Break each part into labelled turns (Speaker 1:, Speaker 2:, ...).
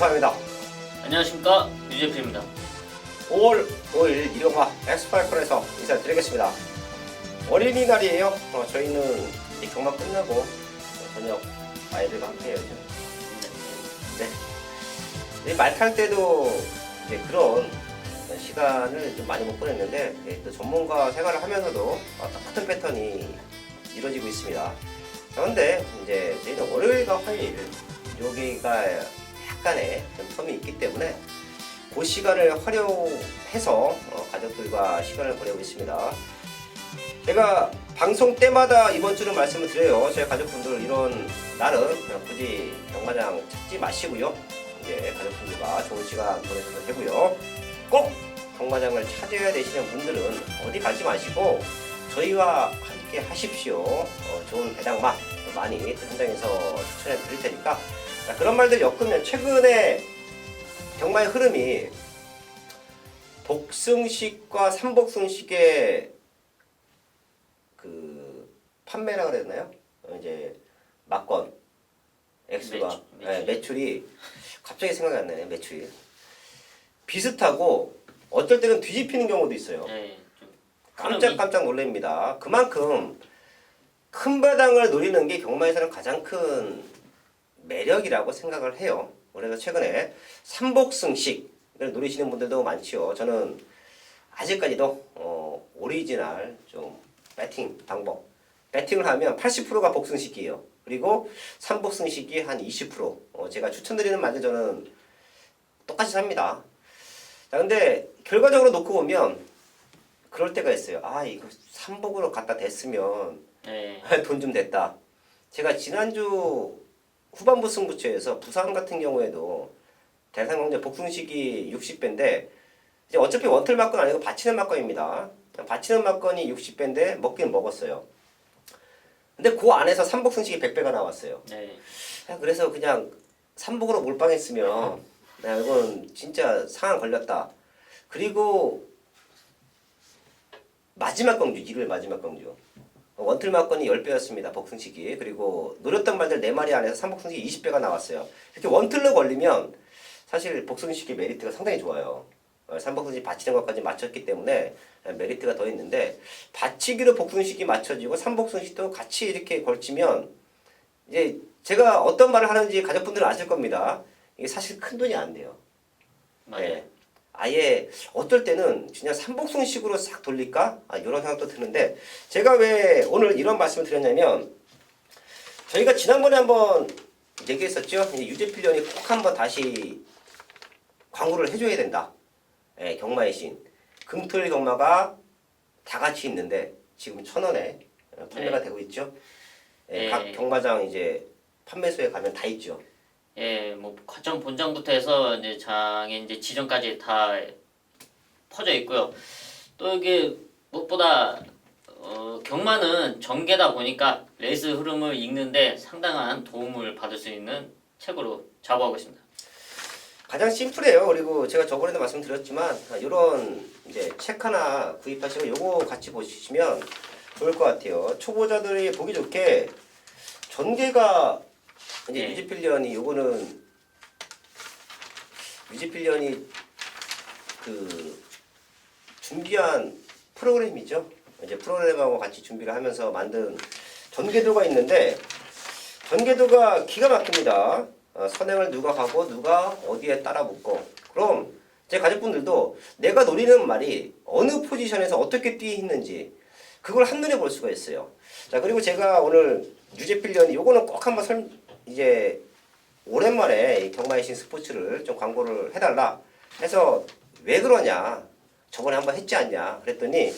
Speaker 1: 유사입니다.
Speaker 2: 안녕하십니까, 유재필입니다.
Speaker 1: 5월 5일 일요일 엑스파이컬에서 인사드리겠습니다. 어린이날이에요. 저희는 이 경마 끝나고 저녁 아이들과 함께 해야죠. 네. 말 탈 때도 이제 그런 시간을 좀 많이 못 보냈는데 또 전문가 생활을 하면서도 똑같은 패턴이 이루어지고 있습니다. 그런데 이제 저희는 월요일과 화요일 여기가 약간의 좀 텀이 있기 때문에 그 시간을 활용해서 가족들과 시간을 보내고 있습니다. 제가 방송 때마다 이번 주는 말씀을 드려요. 저희 가족분들 이런 날은 그냥 굳이 경마장 찾지 마시고요. 이제 가족분들과 좋은 시간 보내셔도 되고요. 꼭 경마장을 찾아야 되시는 분들은 어디 가지 마시고 저희와 함께 하십시오. 좋은 배당마 많이 현장에서 추천해 드릴 테니까. 자, 그런 말들 엮으면 최근에 경마의 흐름이 복승식과 삼복승식의 그 판매라 그랬나요? 이제 막건 액수가 매출이 갑자기 생각이 안 나네. 매출이 비슷하고 어떨 때는 뒤집히는 경우도 있어요.
Speaker 2: 네,
Speaker 1: 깜짝 놀랍니다. 그만큼 큰 배당을 노리는 게 경마에서는 가장 큰 매력이라고 생각을 해요. 그래서 최근에 삼복승식을 노리시는 분들도 많지요. 저는 아직까지도 오리지널 좀 배팅 방법. 배팅을 하면 80%가 복승식이에요. 그리고 삼복승식이 한 20%. 제가 추천드리는 말들 저는 똑같이 삽니다. 자, 근데 결과적으로 놓고 보면 그럴 때가 있어요. 아, 이거 삼복으로 갖다 댔으면 돈 좀 됐다. 제가 지난주 후반부 승부처에서 부산 같은 경우에도 대상공제 복승식이 60배인데 이제 어차피 원틀 막건 아니고 받치는 막건입니다. 받치는 막건이 60배인데 먹긴 먹었어요. 근데 그 안에서 삼복승식이 100배가 나왔어요.
Speaker 2: 네.
Speaker 1: 그래서 그냥 삼복으로 몰빵했으면 이건 진짜 상황 걸렸다. 그리고 마지막 경주, 일요일 마지막 경주. 원틀 막건이 10배였습니다. 복승식이. 그리고 노렸던 말들 4마리 안에서 삼복승식이 20배가 나왔어요. 이렇게 원틀로 걸리면 사실 복승식의 메리트가 상당히 좋아요. 삼복승식 받치는 것까지 맞췄기 때문에 메리트가 더 있는데 받치기로 복승식이 맞춰지고 삼복승식도 같이 이렇게 걸치면 이제 제가 어떤 말을 하는지 가족분들은 아실 겁니다. 이게 사실 큰 돈이 안 돼요.
Speaker 2: 맞아요.
Speaker 1: 네. 아예 어떨 때는 그냥 삼복승식으로 싹 돌릴까? 이런 생각도 드는데 제가 왜 오늘 이런 말씀을 드렸냐면 저희가 지난번에 한번 얘기했었죠. 유재필련이 꼭 한번 다시 광고를 해줘야 된다. 예, 경마의 신. 금토일 경마가 다 같이 있는데 지금 1,000원에 판매가 되고 있죠. 예, 각 경마장 이제 판매소에 가면 다 있죠.
Speaker 2: 예, 뭐 과점 본장부터 해서 이제 장에 이제 지점까지 다 퍼져 있고요. 또 이게 무엇보다 경마는 전개다 보니까 레이스 흐름을 읽는데 상당한 도움을 받을 수 있는 책으로 자부하고 있습니다.
Speaker 1: 가장 심플해요. 그리고 제가 저번에도 말씀드렸지만 이런 이제 책 하나 구입하시고 요거 같이 보시면 좋을 것 같아요. 초보자들이 보기 좋게 전개가 이제 유지필련이 요거는 유지필련이 그 준비한 프로그램이죠. 이제 프로그램하고 같이 준비를 하면서 만든 전개도가 있는데 전개도가 기가 막힙니다. 선행을 누가 가고 누가 어디에 따라 붙고 그럼 제 가족분들도 내가 노리는 말이 어느 포지션에서 어떻게 뛰어 있는지 그걸 한눈에 볼 수가 있어요. 자, 그리고 제가 오늘 유재필련이 요거는 꼭 한번 이제 오랜만에 경마의 신 스포츠를 좀 광고를 해달라 해서 왜 그러냐 저번에 한번 했지 않냐 그랬더니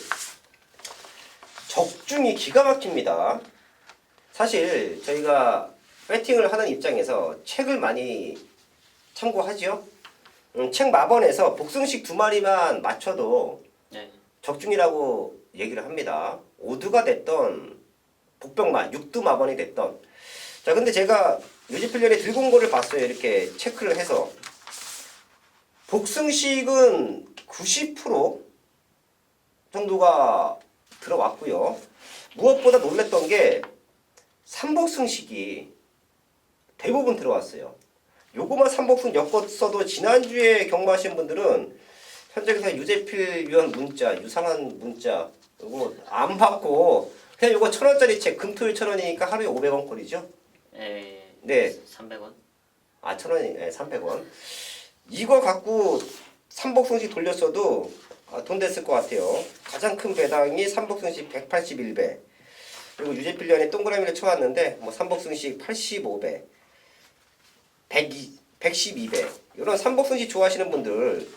Speaker 1: 적중이 기가 막힙니다. 사실 저희가 배팅을 하는 입장에서 책을 많이 참고하죠. 책 마번에서 복승식 2마리만 맞춰도 적중이라고 얘기를 합니다. 오두가 됐던 복병마, 육두 마번이 됐던 자, 근데 제가 유지필련이 들고 온 거를 봤어요. 이렇게 체크를 해서 복승식은 90% 정도가 들어왔고요. 무엇보다 놀랬던 게 삼복승식이 대부분 들어왔어요. 요거만 삼복승 엮었어도 지난주에 경마하신 분들은 현장에서 유재필 위원 문자, 유상한 문자 요거 안 받고 그냥 요거 1,000원짜리 책 금토일 1,000원이니까 하루에 500원 꼴이죠.
Speaker 2: 예,
Speaker 1: 네.
Speaker 2: 300원.
Speaker 1: 아 1,000원이 네, 300원. 이거 갖고 삼복승식 돌렸어도 돈 됐을 것 같아요. 가장 큰 배당이 삼복승식 181배. 그리고 유재필 위원이 동그라미를 쳐왔는데 뭐 삼복승식 85배. 112배. 이런 삼복승식 좋아하시는 분들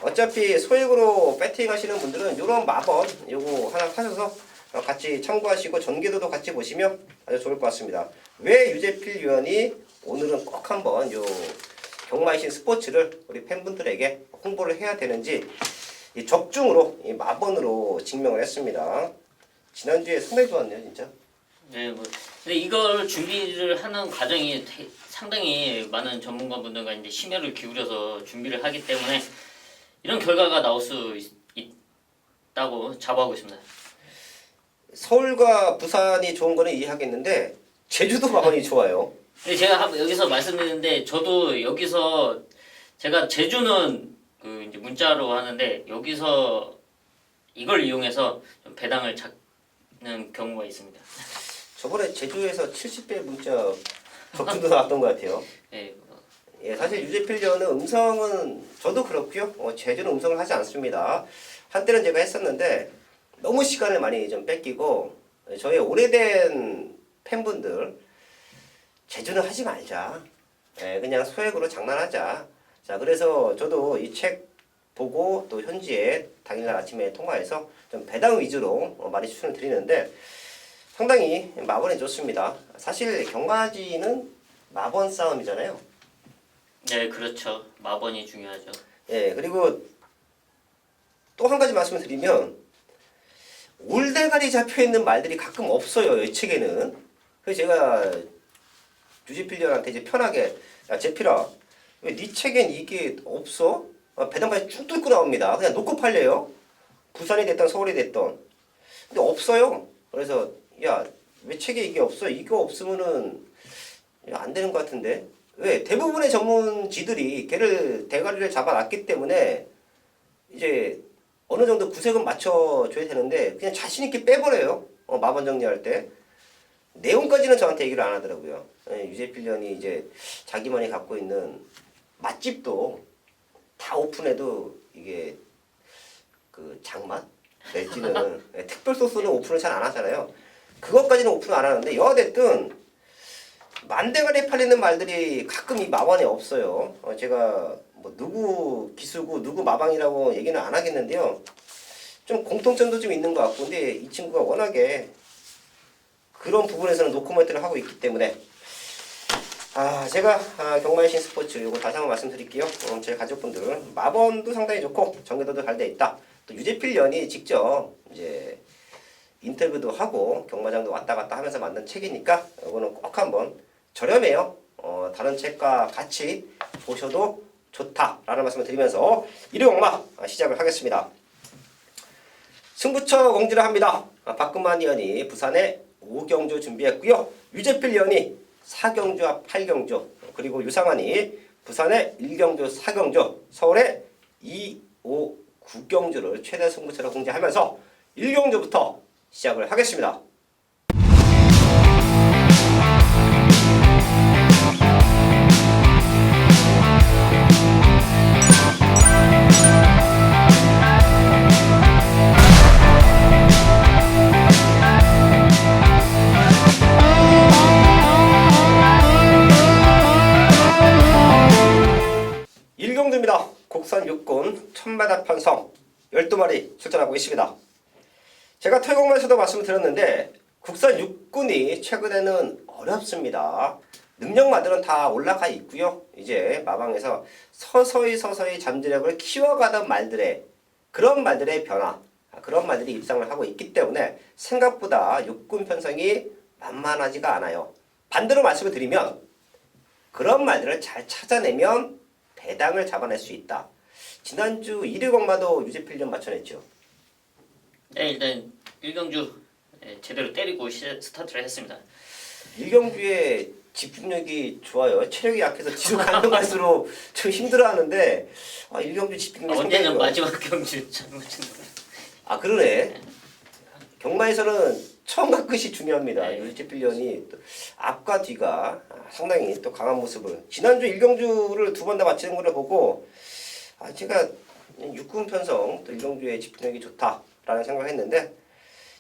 Speaker 1: 어차피 소액으로 배팅 하시는 분들은 이런 마번 요거 하나 사셔서 같이 참고하시고 전개도도 같이 보시면 아주 좋을 것 같습니다. 왜 유재필 위원이 오늘은 꼭 한번 요 경마이신 스포츠를 우리 팬분들에게 홍보를 해야 되는지 이 적중으로 이 마번으로 증명을 했습니다. 지난주에 상당히 좋았네요, 진짜.
Speaker 2: 네, 뭐 근데 이걸 준비를 하는 과정이 상당히 많은 전문가분들과 이제 심혈을 기울여서 준비를 하기 때문에 이런 결과가 나올 수 있다고 자부하고 있습니다.
Speaker 1: 서울과 부산이 좋은 거는 이해하겠는데 제주도 마번이 좋아요.
Speaker 2: 근데 제가 여기서 말씀드리는데 저도 여기서 제가 제주는 그 이제 문자로 하는데 여기서 이걸 이용해서 좀 배당을 잡는 경우가 있습니다.
Speaker 1: 저번에 제주에서 70배 문자 적중도 나왔던 것 같아요.
Speaker 2: 네,
Speaker 1: 예, 사실 유재필 위원은 음성은 저도 그렇고요. 제주는 음성을 하지 않습니다. 한때는 제가 했었는데 너무 시간을 많이 좀 뺏기고 저희 오래된 팬분들 제주는 하지 말자. 예, 그냥 소액으로 장난하자. 자, 그래서 저도 이 책 보고 또 현지에 당일날 아침에 통화해서 좀 배당 위주로 많이 추천을 드리는데 상당히 마번이 좋습니다. 사실 경마지는 마번 싸움이잖아요.
Speaker 2: 네, 그렇죠. 마번이 중요하죠.
Speaker 1: 예, 그리고 또 한 가지 말씀을 드리면 올대가리 잡혀 있는 말들이 가끔 없어요. 이 책에는. 그래서 제가 유재필 위원한테 이제 편하게 야 재필아 왜 네 책엔 이게 없어? 배당까지 쭉 뚫고 나옵니다. 그냥 놓고 팔려요. 부산이 됐던 서울이 됐던. 근데 없어요. 그래서 야 왜 책에 이게 없어? 이거 없으면은 안 되는 것 같은데. 왜 대부분의 전문지들이 걔를 대가리를 잡아놨기 때문에 이제 어느 정도 구색은 맞춰줘야 되는데 그냥 자신 있게 빼버려요. 마번 정리할 때. 내용까지는 저한테 얘기를 안 하더라고요. 예, 유재필 위원이 이제 자기만이 갖고 있는 맛집도 다 오픈해도 이게 그 장맛 내지는 예, 특별 소스는 오픈을 잘 안 하잖아요. 그것까지는 오픈을 안 하는데 여하됐든 만대가리 팔리는 말들이 가끔 이 마방에 없어요. 제가 뭐 누구 기수고 누구 마방이라고 얘기는 안 하겠는데요. 좀 공통점도 좀 있는 것 같고 근데 이 친구가 워낙에 그런 부분에서는 노코멘트를 하고 있기 때문에 제가 경마이신 스포츠 이거 다시 한번 말씀드릴게요. 제 가족분들 마번도 상당히 좋고 정교도도 잘 돼 있다. 또 유재필 위원이 직접 이제 인터뷰도 하고 경마장도 왔다 갔다 하면서 만든 책이니까 이거는 꼭 한번 저렴해요. 다른 책과 같이 보셔도 좋다라는 말씀을 드리면서 일요경마 시작을 하겠습니다. 승부처 공지를 합니다. 박근만 위원이 부산에 5경주 준비했고요. 유재필 위원이 4경주와 8경주 그리고 유상환이 부산에 1경주, 4경주 서울에 2, 5, 9경주를 최대 승부처로 공지하면서 1경주부터 시작을 하겠습니다. 일경주입니다. 국산 육군 천마다 편성 12마리 출전하고 있습니다. 제가 토요공에서도 말씀을 드렸는데 국산 육군이 최근에는 어렵습니다. 능력마들은 다 올라가 있고요. 이제 마방에서 서서히 잠재력을 키워가던 말들의 그런 말들의 변화, 그런 말들이 입상을 하고 있기 때문에 생각보다 육군 편성이 만만하지가 않아요. 반대로 말씀을 드리면 그런 말들을 잘 찾아내면 배당을 잡아낼 수 있다. 지난주 1위 공마도 유재필 좀 맞춰냈죠.
Speaker 2: 네, 일단 1경주 제대로 때리고 스타트를 했습니다.
Speaker 1: 1경주에 집중력이 좋아요. 체력이 약해서 뒤로 가면 갈수록 좀 힘들어하는데 일경주 집중력이 상당히
Speaker 2: 언제는
Speaker 1: 좋아요.
Speaker 2: 마지막 경주 잘못 치는 거예요.
Speaker 1: 아 그러네. 경마에서는 처음과 끝이 중요합니다.
Speaker 2: 네.
Speaker 1: 유지필련이 앞과 뒤가 상당히 또 강한 모습을 지난주 일경주를 두 번 다 마치는 걸 보고 제가 육군 편성 또 일경주의 집중력이 좋다라는 생각했는데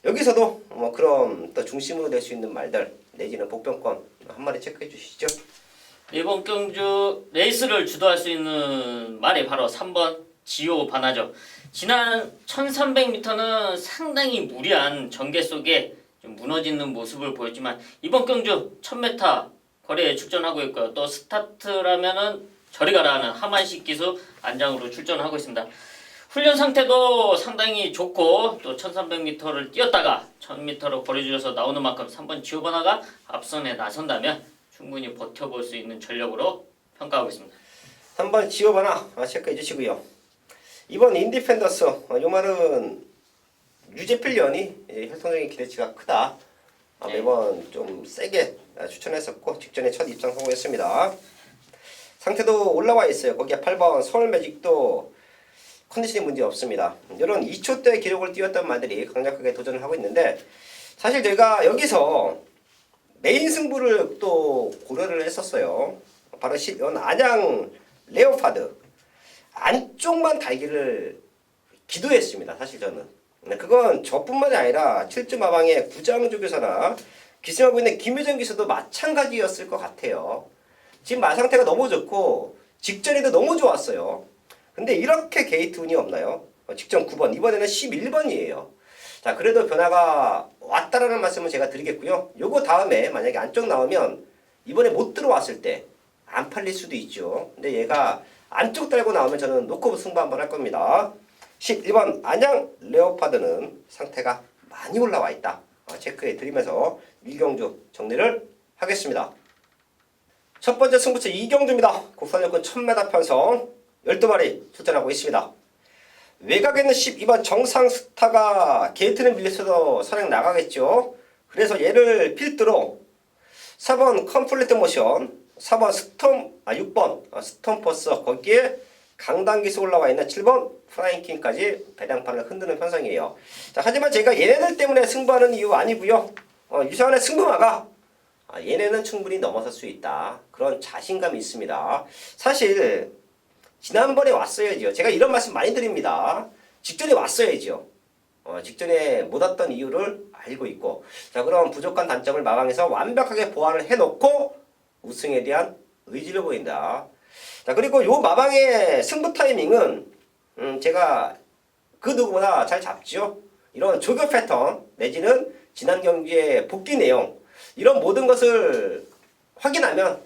Speaker 1: 여기서도 뭐 그런 또 중심으로 될 수 있는 말들 내지는 복병권 한 마리 체크해 주시죠.
Speaker 2: 이번 경주 레이스를 주도할 수 있는 말이 바로 3번 지오 바나죠. 지난 1300m는 상당히 무리한 전개 속에 좀 무너지는 모습을 보였지만 이번 경주 1000m 거리에 출전하고 있고요. 또 스타트라면은 저리 가라는 하만식 기수 안장으로 출전하고 있습니다. 훈련 상태도 상당히 좋고 또 1300m를 뛰었다가 1000m로 거리 줄여서 나오는 만큼 3번 지오 바나가 앞선에 나선다면 충분히 버텨볼 수 있는 전력으로 평가하고 있습니다.
Speaker 1: 3번 지오바나 체크해 주시고요. 이번 인디펜더스 요 말은 유재필련이 혈통적인 기대치가 크다. 매번 좀 세게 추천했었고 직전에 첫 입상 성공했습니다. 상태도 올라와 있어요. 거기에 8번 서울매직도 컨디션이 문제 없습니다. 이런 2초대 기록을 띄웠던 말들이 강력하게 도전을 하고 있는데 사실 저희가 여기서 메인 승부를 또 고려를 했었어요. 바로 10연 안양 레오파드 안쪽만 달기를 기도했습니다. 사실 저는 그건 저뿐만이 아니라 7주 마방의 구장주 교사나 기승하고 있는 김효정 기수도 마찬가지였을 것 같아요. 지금 말 상태가 너무 좋고 직전에도 너무 좋았어요. 근데 이렇게 게이트 운이 없나요? 직전 9번 이번에는 11번이에요. 자 그래도 변화가 왔다라는 말씀을 제가 드리겠고요. 요거 다음에 만약에 안쪽 나오면 이번에 못 들어왔을 때 안 팔릴 수도 있죠. 근데 얘가 안쪽 달고 나오면 저는 놓고 승부 한번 할 겁니다. 11번 안양 레오파드는 상태가 많이 올라와 있다. 체크해 드리면서 일경주 정리를 하겠습니다. 첫 번째 승부처 이경주입니다. 국산여권 1000m 편성 12마리 출전하고 있습니다. 외곽에는 12번 정상스타가 게이트는 밀려서도 선행 나가겠죠. 그래서 얘를 필두로 4번 컴플리트 모션 4번 6번 스톰퍼스 거기에 강당기수 올라와 있는 7번 프라잉킹까지 배당판을 흔드는 편성이에요. 자, 하지만 제가 얘네들 때문에 승부하는 이유 아니고요. 유사한의 승부마가 얘네는 충분히 넘어설 수 있다. 그런 자신감이 있습니다. 사실 지난번에 왔어야죠. 제가 이런 말씀 많이 드립니다. 직전에 왔어야죠. 직전에 못 왔던 이유를 알고 있고 자 그럼 부족한 단점을 마방해서 완벽하게 보완을 해놓고 우승에 대한 의지를 보인다. 자 그리고 요 마방의 승부 타이밍은 제가 그 누구보다 잘 잡죠. 이런 조교 패턴 내지는 지난 경기의 복귀 내용 이런 모든 것을 확인하면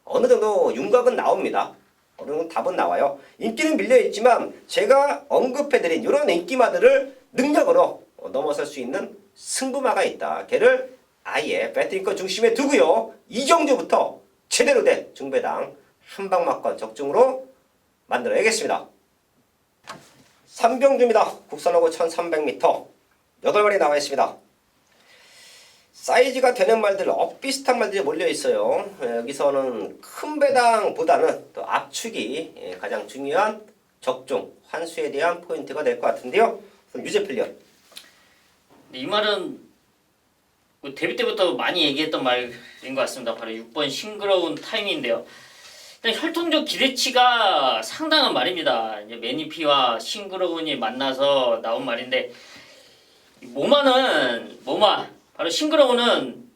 Speaker 1: 어느 정도 윤곽은 나옵니다. 어느 정도 답은 나와요. 인기는 밀려있지만 제가 언급해드린 이런 인기마들을 능력으로 넘어설 수 있는 승부마가 있다. 걔를 아예 배팅권 중심에 두고요. 이경주부터 제대로 된 중배당 한방막권 적중으로 만들어야겠습니다. 3병주입니다. 국산로고 1300m 8마리 나와 있습니다. 사이즈가 되는 말들, 엇비슷한 말들이 몰려있어요. 여기서는 큰 배당보다는 또 압축이 가장 중요한 적중, 환수에 대한 포인트가 될 것 같은데요. 유재필련.
Speaker 2: 이 말은 데뷔 때부터 많이 얘기했던 말인 것 같습니다. 바로 6번 싱그러운 타이밍인데요. 일단 혈통적 기대치가 상당한 말입니다. 이제 매니피와 싱그러운이 만나서 나온 말인데 모마 바로 싱그러운은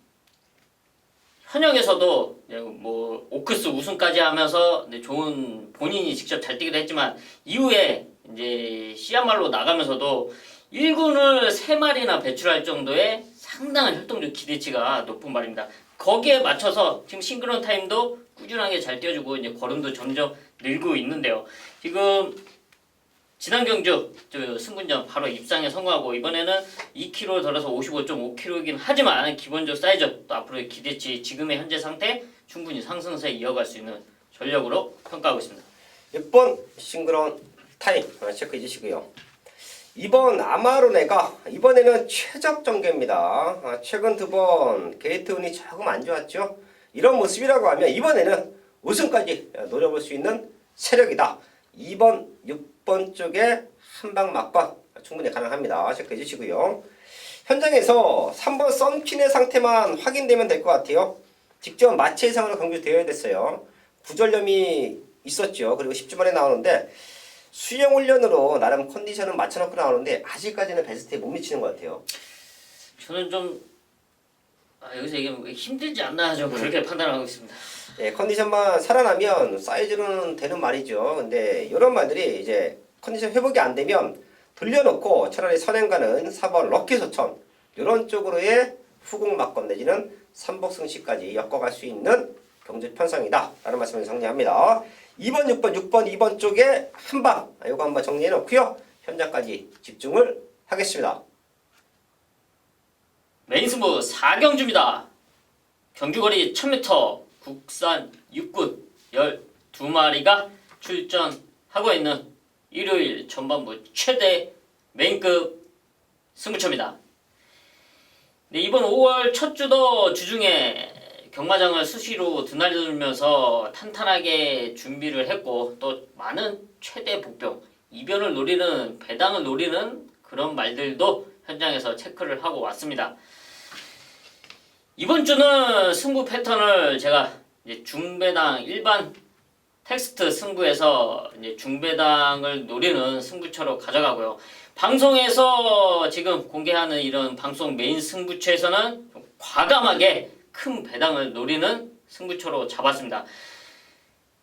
Speaker 2: 현역에서도 뭐 오크스 우승까지 하면서 좋은 본인이 직접 잘 뛰기도 했지만 이후에 이제 시야말로 나가면서도 1군을 3마리나 배출할 정도의 상당한 활동적 기대치가 높은 말입니다. 거기에 맞춰서 지금 싱그러운 타임도 꾸준하게 잘 뛰어주고 이제 걸음도 점점 늘고 있는데요. 지금 지난 경주 승군전 바로 입상에 성공하고 이번에는 2kg 덜어서 55.5kg이긴 하지만 기본적 사이즈 또 앞으로의 기대치 지금의 현재 상태 충분히 상승세 이어갈 수 있는 전력으로 평가하고 있습니다.
Speaker 1: 6번 싱그러운 타임 체크해 주시고요. 2번 아마로네가 이번에는 최적 전개입니다. 최근 2번 게이트 운이 조금 안 좋았죠. 이런 모습이라고 하면 이번에는 우승까지 노려볼 수 있는 세력이다. 2번, 6번 쪽에 한방 막번 충분히 가능합니다. 체크해 주시고요. 현장에서 3번 썬킨의 상태만 확인되면 될 것 같아요. 직접 마체 이상으로 경주되어야 됐어요. 부전염이 있었죠. 그리고 10주 만에 나오는데 수영 훈련으로 나름 컨디션은 맞춰놓고 나오는데 아직까지는 베스트에 못 미치는 것 같아요.
Speaker 2: 저는 좀 여기서 얘기하면 힘들지 않나 좀 그렇게 판단하고 있습니다.
Speaker 1: 예, 컨디션만 살아나면 사이즈로는 되는 말이죠. 근데 이런 말들이 이제 컨디션 회복이 안 되면 돌려놓고 차라리 선행가는 4번 럭키소천 이런 쪽으로의 후공 막건 내지는 삼복승시까지 엮어갈 수 있는 경주 편성이다 라는 말씀을 정리합니다. 2번, 6번, 6번, 2번 쪽에 한방 이거 한번 정리해 놓고요. 현장까지 집중을 하겠습니다.
Speaker 2: 메인 승부 4경주입니다. 경주거리 1000m 국산 육군 12마리가 출전하고 있는 일요일 전반부 최대 메인급 승부처입니다. 네, 이번 5월 첫 주도 주중에 경마장을 수시로 드나들면서 탄탄하게 준비를 했고 또 많은 최대 복병, 이변을 노리는 배당을 노리는 그런 말들도 현장에서 체크를 하고 왔습니다. 이번 주는 승부 패턴을 제가 이제 중배당 일반 텍스트 승부에서 이제 중배당을 노리는 승부처로 가져가고요. 방송에서 지금 공개하는 이런 방송 메인 승부처에서는 좀 과감하게 큰 배당을 노리는 승부처로 잡았습니다.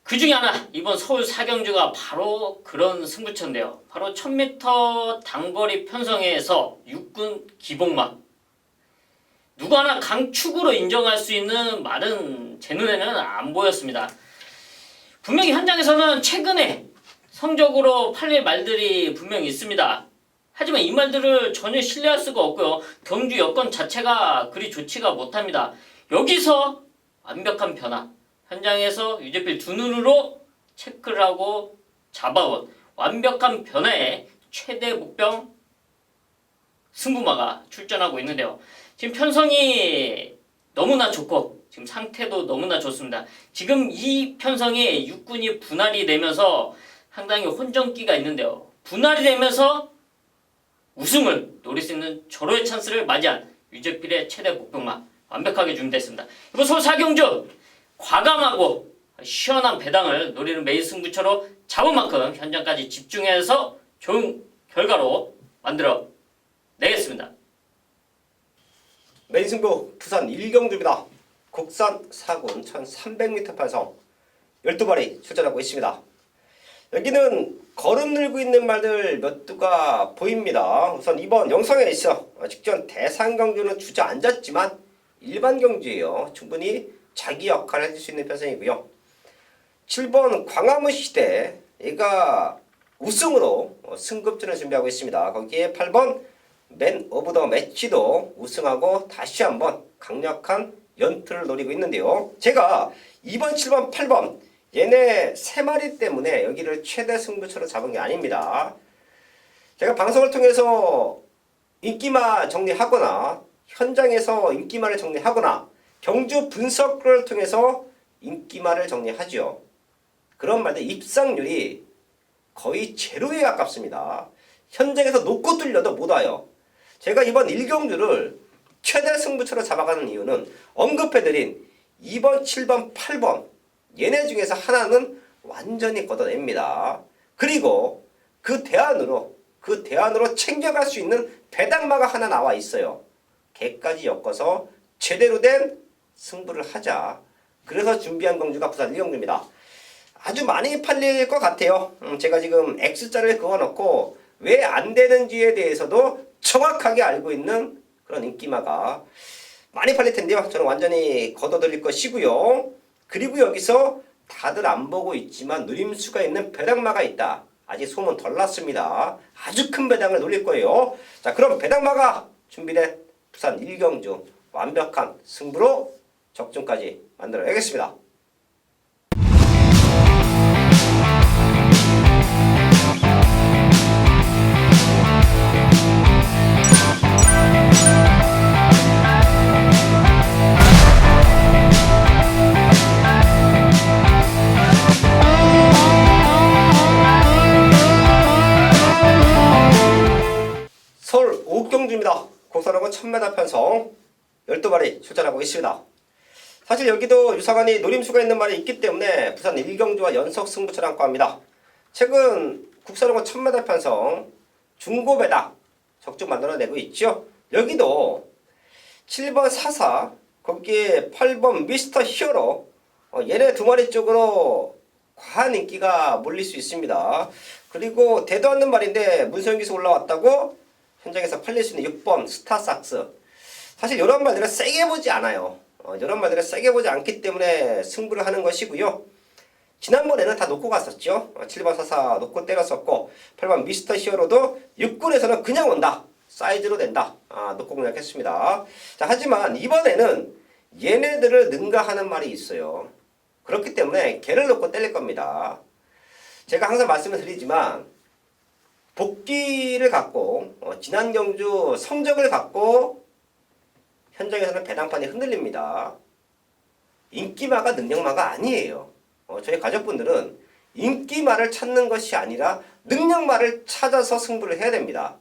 Speaker 2: 그 중에 하나 이번 서울 4경주가 바로 그런 승부처인데요. 바로 1000m 단거리 편성에서 육군 기복마 누구 하나 강축으로 인정할 수 있는 말은 제 눈에는 안 보였습니다. 분명히 현장에서는 최근에 성적으로 팔릴 말들이 분명히 있습니다. 하지만 이 말들을 전혀 신뢰할 수가 없고요. 경주 여건 자체가 그리 좋지가 못합니다. 여기서 완벽한 변화, 현장에서 유재필 두 눈으로 체크를 하고 잡아온 완벽한 변화에 최대 목병 승부마가 출전하고 있는데요. 지금 편성이 너무나 좋고 지금 상태도 너무나 좋습니다. 지금 이 편성에 육군이 분할이 되면서 상당히 혼전기가 있는데요. 분할이 되면서 우승을 노릴 수 있는 절호의 찬스를 맞이한 유재필의 최대 목병마 완벽하게 준비됐습니다. 이번 서울 4경주 과감하고 시원한 배당을 노리는 메인 승부처로 잡은 만큼 현장까지 집중해서 좋은 결과로 만들어 내겠습니다.
Speaker 1: 메인 승부 부산 1경주입니다. 국산 4군 1300m 편성 12마리 출전하고 있습니다. 여기는 거름 늘고 있는 말들 몇 두가 보입니다. 우선 이번 영상에 있어 직전 대상 경주는 주저앉았지만 일반 경주예요. 충분히 자기 역할을 해줄 수 있는 편성이고요. 7번 광화문 시대 얘가 우승으로 승급전을 준비하고 있습니다. 거기에 8번 맨 오브 더 매치도 우승하고 다시 한번 강력한 연투를 노리고 있는데요. 제가 2번, 7번, 8번 얘네 3마리 때문에 여기를 최대 승부처로 잡은 게 아닙니다. 제가 방송을 통해서 인기마 정리하거나 현장에서 인기마를 정리하거나 경주 분석을 통해서 인기마를 정리하죠. 그런 말들 입상률이 거의 제로에 가깝습니다. 현장에서 놓고 뚫려도 못 와요. 제가 이번 1경주를 최대 승부처로 잡아가는 이유는 언급해드린 2번, 7번, 8번 얘네 중에서 하나는 완전히 걷어냅니다. 그리고 그 대안으로 챙겨갈 수 있는 배당마가 하나 나와 있어요. 개까지 엮어서 제대로 된 승부를 하자. 그래서 준비한 경주가 부산 1경주입니다. 아주 많이 팔릴 것 같아요. 제가 지금 X자를 그어놓고 왜 안 되는지에 대해서도 정확하게 알고 있는 그런 인기마가 많이 팔릴 텐데요. 저는 완전히 걷어들일 것이고요. 그리고 여기서 다들 안 보고 있지만 누림수가 있는 배당마가 있다. 아직 소문 덜 났습니다. 아주 큰 배당을 노릴 거예요. 자, 그럼 배당마가 준비된 부산 1경주 완벽한 승부로 적중까지 만들어야겠습니다. 곡선하고 1000m 편성 12마리 출전하고 있습니다. 사실 여기도 유사관이 노림수가 있는 말이 있기 때문에 부산 1경주와 연속 승부처를 안고 합니다. 최근 국산하고 1000m 편성 중고 배당 적중 만들어내고 있죠. 여기도 7번 사사 거기에 8번 미스터 히어로 얘네 두 마리 쪽으로 과한 인기가 몰릴 수 있습니다. 그리고 대도 않는 말인데 문서연기서 올라왔다고 현장에서 팔릴 수 있는 6번 스타삭스. 사실 이런 말들은 세게 보지 않아요. 이런 말들은 세게 보지 않기 때문에 승부를 하는 것이고요. 지난번에는 다 놓고 갔었죠. 7번 사사 놓고 때렸었고 8번 미스터 히어로도 6군에서는 그냥 온다. 사이즈로 된다. 놓고 공략했습니다. 자, 하지만 이번에는 얘네들을 능가하는 말이 있어요. 그렇기 때문에 걔를 놓고 때릴 겁니다. 제가 항상 말씀을 드리지만 복귀를 갖고 지난 경주 성적을 갖고 현장에서는 배당판이 흔들립니다. 인기마가 능력마가 아니에요. 저희 가족분들은 인기마를 찾는 것이 아니라 능력마를 찾아서 승부를 해야 됩니다.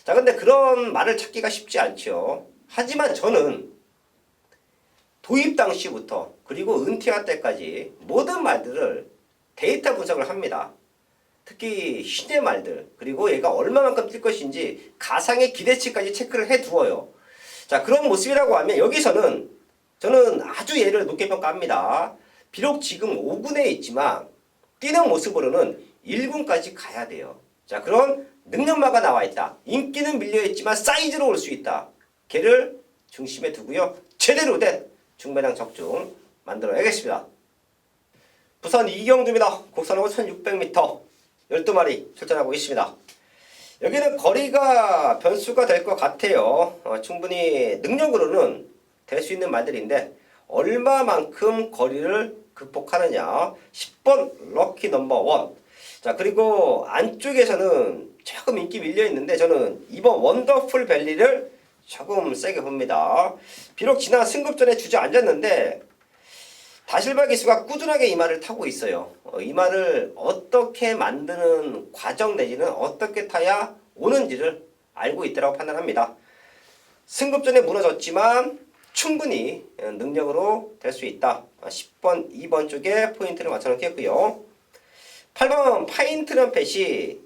Speaker 1: 자, 근데 그런 말을 찾기가 쉽지 않죠. 하지만 저는 도입 당시부터 그리고 은퇴할 때까지 모든 말들을 데이터 분석을 합니다. 특히 신의 말들 그리고 얘가 얼마만큼 뛸 것인지 가상의 기대치까지 체크를 해두어요. 자, 그런 모습이라고 하면 여기서는 저는 아주 얘를 높게 평가합니다. 비록 지금 5군에 있지만 뛰는 모습으로는 1군까지 가야 돼요. 자, 그런 능력마가 나와 있다. 인기는 밀려있지만 사이즈로 올 수 있다. 걔를 중심에 두고요. 제대로 된 중배당 적중 만들어야겠습니다. 부산 이경주입니다. 곡선하고 1600m 12마리 출전하고 있습니다. 여기는 거리가 변수가 될 것 같아요. 충분히 능력으로는 될 수 있는 말들인데 얼마만큼 거리를 극복하느냐. 10번 럭키 넘버 1. 자, 그리고 안쪽에서는 조금 인기 밀려있는데 저는 이번 원더풀 밸리를 조금 세게 봅니다. 비록 지난 승급전에 주저앉았는데 다실바 기수가 꾸준하게 이 말을 타고 있어요. 이 말을 어떻게 만드는 과정 내지는 어떻게 타야 오는지를 알고 있다고 판단합니다. 승급전에 무너졌지만 충분히 능력으로 될 수 있다. 10번, 2번 쪽에 포인트를 맞춰놓겠고요. 8번 파인트런 펫이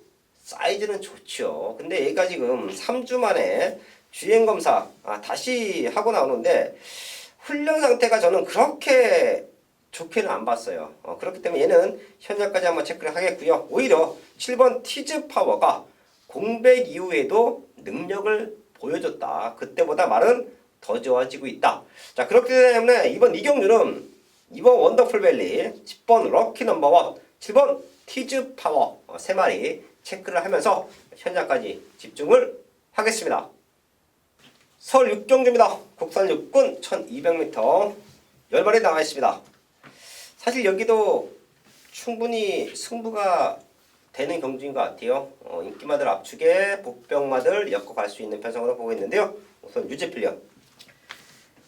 Speaker 1: 사이즈는 좋죠. 근데 얘가 지금 3주 만에 주행검사 다시 하고 나오는데 훈련 상태가 저는 그렇게 좋게는 안 봤어요. 그렇기 때문에 얘는 현장까지 한번 체크를 하겠고요. 오히려 7번 티즈 파워가 공백 이후에도 능력을 보여줬다. 그때보다 말은 더 좋아지고 있다. 자, 그렇기 때문에 이번 이경주는 이번 원더풀 밸리 10번 럭키 넘버 1, 7번 티즈 파워 3마리 체크를 하면서 현장까지 집중을 하겠습니다. 서울 6경주입니다. 국산 6군 1200m 10마리 나와 있습니다. 사실 여기도 충분히 승부가 되는 경주인 것 같아요. 인기마들 압축에 복병마들 엮어갈 수 있는 편성으로 보고 있는데요. 우선 유재필련.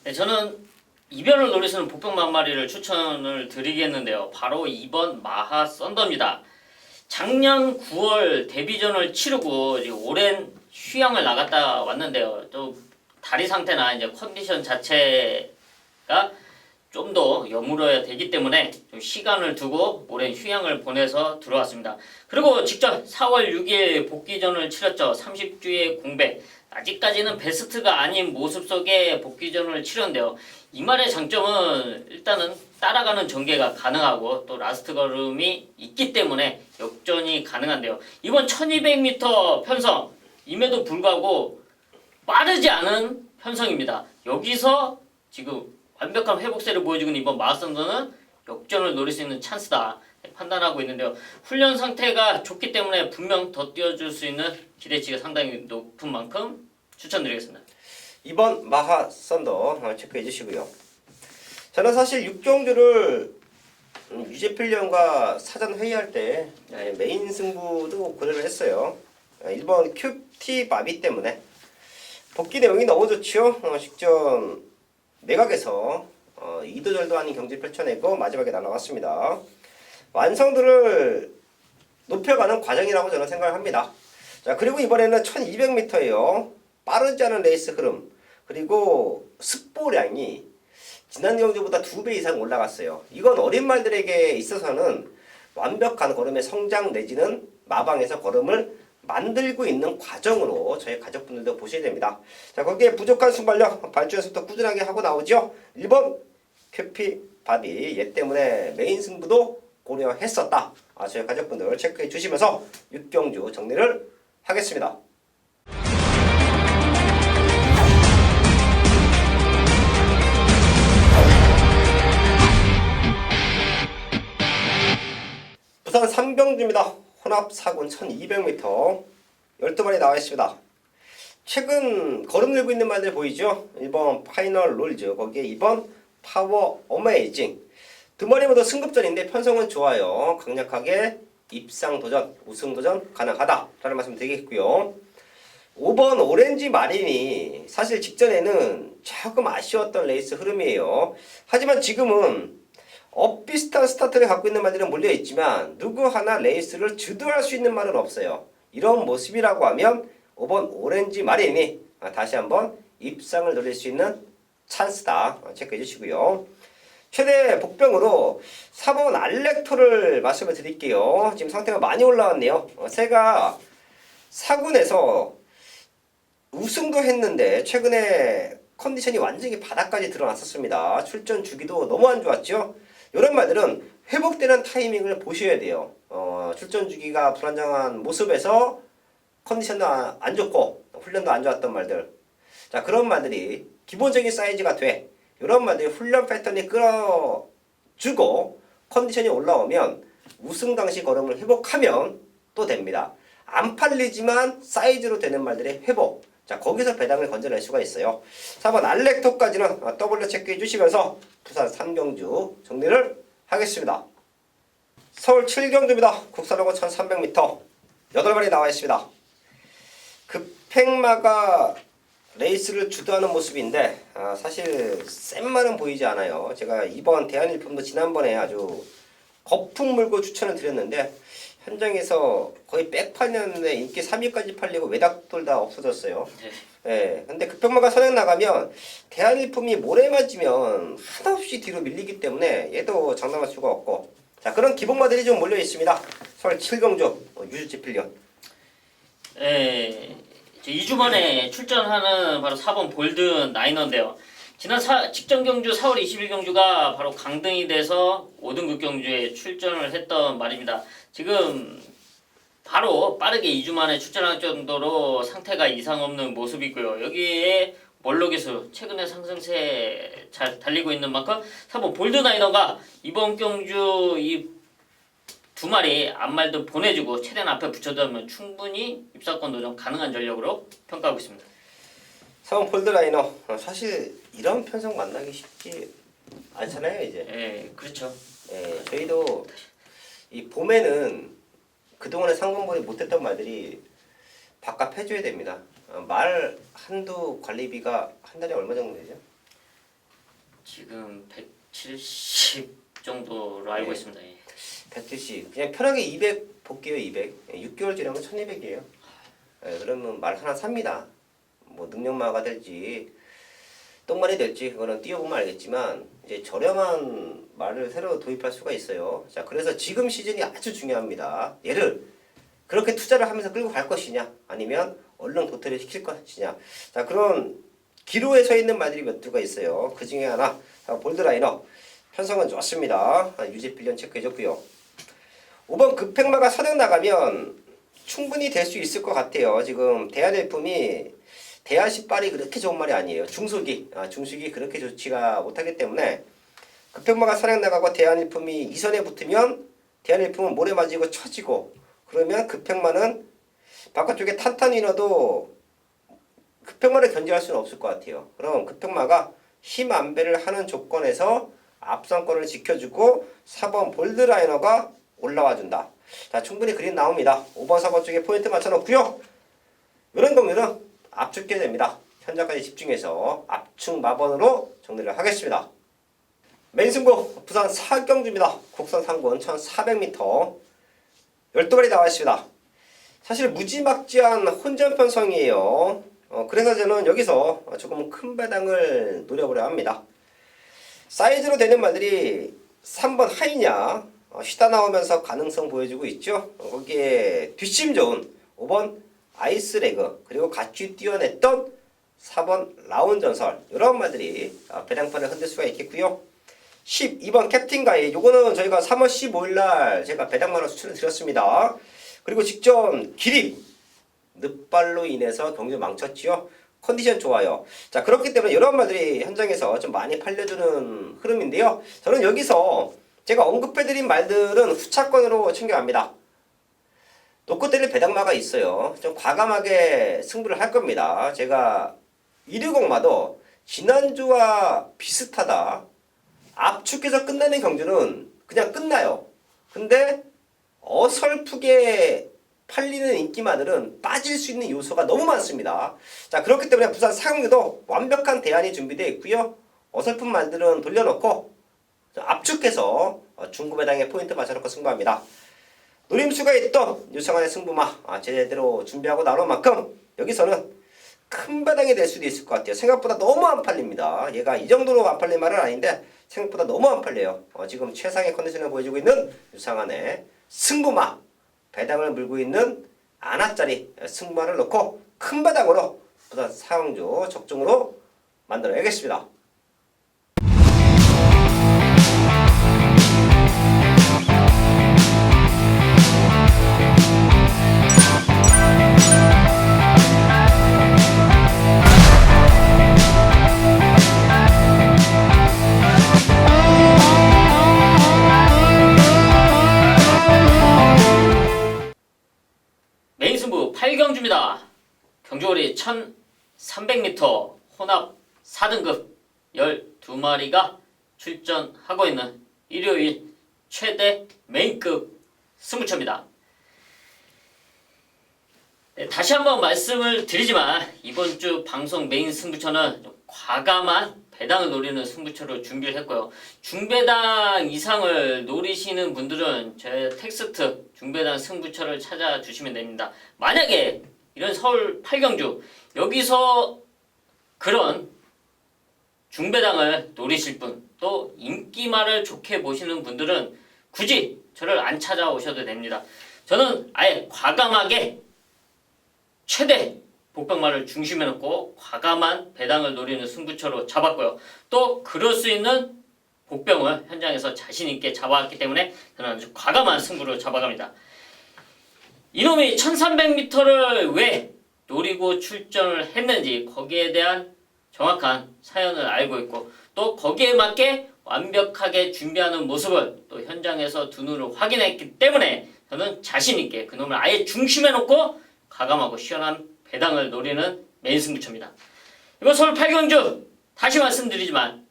Speaker 2: 네, 저는 이변을 노리시는 복병 막마리를 추천을 드리겠는데요. 바로 2번 마하 썬더입니다. 작년 9월 데뷔전을 치르고 이제 오랜 휴양을 나갔다 왔는데요. 또 다리 상태나 이제 컨디션 자체가 좀 더 여물어야 되기 때문에 좀 시간을 두고 오랜 휴양을 보내서 들어왔습니다. 그리고 직접 4월 6일 복귀전을 치렀죠. 30주의 공백. 아직까지는 베스트가 아닌 모습 속에 복귀전을 치렀는데요. 이 말의 장점은 일단은 따라가는 전개가 가능하고 또 라스트 걸음이 있기 때문에 역전이 가능한데요. 이번 1200m 편성임에도 불구하고 빠르지 않은 편성입니다. 여기서 지금 완벽한 회복세를 보여주고 있는 이번 마하선더는 역전을 노릴 수 있는 찬스다 판단하고 있는데요. 훈련 상태가 좋기 때문에 분명 더 뛰어줄 수 있는 기대치가 상당히 높은 만큼 추천드리겠습니다.
Speaker 1: 이번 마하 썬더 체크해 주시고요. 저는 사실 6경주를 유재필련과 사전 회의할 때 메인 승부도 고려를 했어요. 1번 큐티 바비 때문에 복귀 내용이 너무 좋죠. 직전 내각에서 이도절도 아닌 경기 펼쳐내고 마지막에 날아왔습니다. 완성도를 높여가는 과정이라고 저는 생각을 합니다. 자, 그리고 이번에는 1200m예요. 빠르지 않은 레이스 흐름 그리고 습보량이 지난 경주보다 2배 이상 올라갔어요. 이건 어린 말들에게 있어서는 완벽한 걸음의 성장 내지는 마방에서 걸음을 만들고 있는 과정으로 저희 가족분들도 보셔야 됩니다. 자, 거기에 부족한 순발력 발주에서부터 꾸준하게 하고 나오죠. 1번 큐피 바디 얘 때문에 메인 승부도 고려했었다. 저희 가족분들 체크해 주시면서 6경주 정리를 하겠습니다. 부산 3경주입니다. 혼합 4군 1200m 12마리 나와 있습니다. 최근 걸음 들고 있는 말들 보이죠? 1번 파이널 롤즈, 거기에 2번 파워 어메이징. 두 마리 모두 승급전인데 편성은 좋아요. 강력하게 입상 도전, 우승 도전 가능하다 라는 말씀 드리겠고요. 5번 오렌지 마린이 사실 직전에는 조금 아쉬웠던 레이스 흐름이에요. 하지만 지금은 비슷한 스타트를 갖고 있는 말들은 몰려있지만 누구 하나 레이스를 주도할 수 있는 말은 없어요. 이런 모습이라고 하면 5번 오렌지 마린이 다시 한번 입상을 노릴 수 있는 찬스다. 체크해 주시고요. 최대 복병으로 4번 알렉토를 말씀을 드릴게요. 지금 상태가 많이 올라왔네요. 새가 4군에서 우승도 했는데 최근에 컨디션이 완전히 바닥까지 드러났었습니다. 출전 주기도 너무 안 좋았죠. 이런 말들은 회복되는 타이밍을 보셔야 돼요. 출전 주기가 불안정한 모습에서 컨디션도 안 좋고 훈련도 안 좋았던 말들. 자, 그런 말들이 기본적인 사이즈가 돼. 이런 말들이 훈련 패턴이 끌어주고 컨디션이 올라오면 우승 당시 걸음을 회복하면 또 됩니다. 안 팔리지만 사이즈로 되는 말들의 회복. 자, 거기서 배당을 건져낼 수가 있어요. 4번 알렉토까지는 W 체크해 주시면서 부산 3경주 정리를 하겠습니다. 서울 7경주입니다. 국산로고 1300m 8마리 나와 있습니다. 급행마가 레이스를 주도하는 모습인데 사실 센 말은 보이지 않아요. 제가 이번 대한일품도 지난번에 아주 거품 물고 추천을 드렸는데 현장에서 거의 빽 팔렸는데 인기 3위까지 팔리고 외닥돌 다 없어졌어요. 예. 근데 급행마가 선행 나가면 대한일품이 모래 맞으면 한없이 뒤로 밀리기 때문에 얘도 장담할 수가 없고. 자, 그런 기복마들이 좀 몰려 있습니다. 서울 7경주 유주지 필련.
Speaker 2: 예. 2주 만에 출전하는 바로 4번 볼드 나이너인데요. 지난 직전 경주 4월 20일 경주가 바로 강등이 돼서 5등급 경주에 출전을 했던 말입니다. 지금 바로 빠르게 2주 만에 출전할 정도로 상태가 이상 없는 모습이고요. 여기에 멀로기수 최근에 상승세 잘 달리고 있는 만큼 4번 볼드 나이너가 이번 경주 이 두 마리 앞말도 보내주고 최대한 앞에 붙여두면 충분히 입상권 도전 가능한 전력으로 평가하고 있습니다.
Speaker 1: 4번 볼드라이너 사실 이런 편성 만나기 쉽지 않잖아요 이제.
Speaker 2: 예, 그렇죠.
Speaker 1: 예, 저희도 이 봄에는 그동안에 상관벌이 못했던 말들이 바깥 해줘야 됩니다. 말 한두 관리비가 한 달에 얼마 정도 되죠?
Speaker 2: 지금 170 정도로 알고 있습니다. 예.
Speaker 1: 170 그냥 편하게 200 볼게요. 200 6개월 지나면 1200이에요. 예, 그러면 말 하나 삽니다. 뭐 능력마가 될지 똥말이 될지 그거는 뛰어보면 알겠지만 이제 저렴한 말을 새로 도입할 수가 있어요. 자, 그래서 지금 시즌이 아주 중요합니다. 얘를 그렇게 투자를 하면서 끌고 갈 것이냐 아니면 얼른 도태를 시킬 것이냐. 자, 그런 기로에 서 있는 말들이 몇 두가 있어요. 그 중에 하나 볼드라이너 편성은 좋습니다. 유지 필련 체크해줬고요. 5번 급행마가 선행 나가면 충분히 될 수 있을 것 같아요. 지금 대한일품이 대하시빨이 그렇게 좋은 말이 아니에요. 중식이 그렇게 좋지가 못하기 때문에 급행마가 선행 나가고 대한일품이 2선에 붙으면 대한일품은 모래 맞이고 처지고 그러면 급행마는 바깥쪽에 탄탄히 넣어도 급행마를 견제할 수는 없을 것 같아요. 그럼 급행마가 힘 안배를 하는 조건에서 앞선권을 지켜주고 4번 볼드라이너가 올라와준다. 자, 충분히 그림 나옵니다. 5번, 4번 쪽에 포인트 맞춰놓고요. 이런 경우는 압축해야 됩니다. 현장까지 집중해서 압축 마번으로 정리를 하겠습니다. 메인 승부 부산 4경주입니다. 국산 상군 1400m 12마리 나와 있습니다. 사실 무지막지한 혼전 편성이에요. 그래서 저는 여기서 조금 큰 배당을 노려보려 합니다. 사이즈로 되는 말들이 3번 하이냐 쉬다 나오면서 가능성 보여주고 있죠. 거기에 뒷심 좋은 5번 아이스레그 그리고 같이 뛰어냈던 4번 라운전설 이런 말들이 배당판을 흔들 수가 있겠고요. 12번 캡틴 가이 요거는 저희가 3월 15일날 제가 배당만원 추천을 드렸습니다. 그리고 직전 기립 늑발로 인해서 경주 망쳤지요. 컨디션 좋아요. 자, 그렇기 때문에 이런 말들이 현장에서 좀 많이 팔려주는 흐름인데요. 저는 여기서 제가 언급해드린 말들은 후차권으로 챙겨갑니다. 놓고 때릴 배당마가 있어요. 좀 과감하게 승부를 할 겁니다. 제가 120마도 지난주와 비슷하다. 압축해서 끝나는 경주는 그냥 끝나요. 근데 어설프게 팔리는 인기마들은 빠질 수 있는 요소가 너무 많습니다. 자, 그렇기 때문에 부산 상황도 완벽한 대안이 준비되어 있고요. 어설픈 말들은 돌려놓고 압축해서 중구배당에 포인트 맞춰놓고 승부합니다. 노림수가 있던 유성환의 승부마 제대로 준비하고 나올 만큼 여기서는 큰 배당이 될 수도 있을 것 같아요. 생각보다 너무 안 팔립니다. 얘가 이 정도로 안 팔린 말은 아닌데 생각보다 너무 안 팔려요. 지금 최상의 컨디션을 보여주고 있는 유상한의 승부마 배당을 물고 있는 안하짜리 승부마를 넣고 큰 배당으로 부산 상주 적중으로 만들어야겠습니다.
Speaker 2: 메인 승부 8경주입니다. 경주거리 1300m 혼합 4등급 12마리가 출전하고 있는 일요일 최대 메인급 승부처입니다. 네, 다시 한번 말씀을 드리지만 이번 주 방송 메인 승부처는 좀 과감한 배당을 노리는 승부처로 준비를 했고요. 중배당 이상을 노리시는 분들은 제 텍스트 중배당 승부처를 찾아주시면 됩니다. 만약에 이런 서울 8경주 여기서 그런 중배당을 노리실 분, 또 인기말을 좋게 보시는 분들은 굳이 저를 안 찾아오셔도 됩니다. 저는 아예 과감하게 최대 복병말을 중심에 놓고 과감한 배당을 노리는 승부처로 잡았고요. 또 그럴 수 있는 복병을 현장에서 자신있게 잡아왔기 때문에 저는 아주 과감한 승부를 잡아갑니다. 이놈이 1300m를 왜 노리고 출전을 했는지 거기에 대한 정확한 사연을 알고 있고 또 거기에 맞게 완벽하게 준비하는 모습을 또 현장에서 두 눈으로 확인했기 때문에 저는 자신있게 그놈을 아예 중심에 놓고 과감하고 시원한 배당을 노리는 메인 승부처입니다. 이번 서울 8경주 다시 말씀드리지만